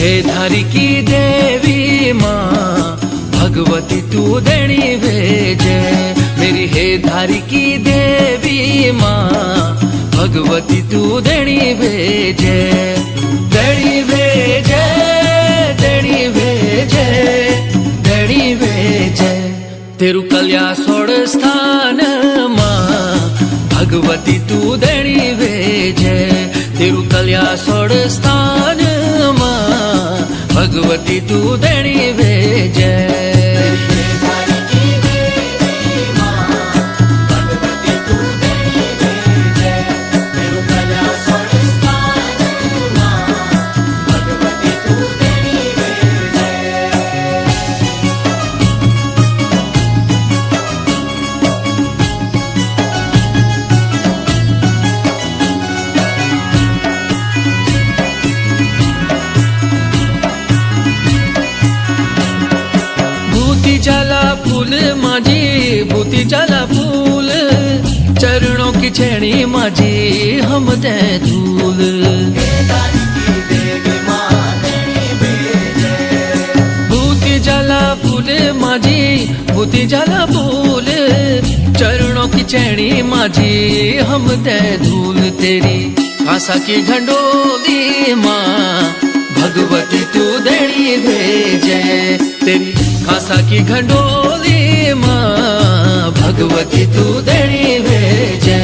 हे धारी की देवी माँ भगवती तू देणी भेजे। मेरी हे धारी की देवी माँ भगवती तू देणी भेजे। देणी भेजे, देणी भेजे, देणी भेजे। तेरू कल्या सोड़ स्थान माँ भगवती तू देणी भेजे। तेरू कल्या सोड़ स्थान माँ भगवती तू देणी भेजे। जाला फूल माझी बूती जाला फूल, चरणों की छेड़ी माझी हम दे धूल। बूती जाला फूल माझी बूती जाला फूल, चरणों की छेड़ी माझी हम दे धूल। तेरी आशा की घंडोली माँ भगवती तू देणी भेजे। तेरी आशा की घंडोली माँ भगवती तू देणी भेजे।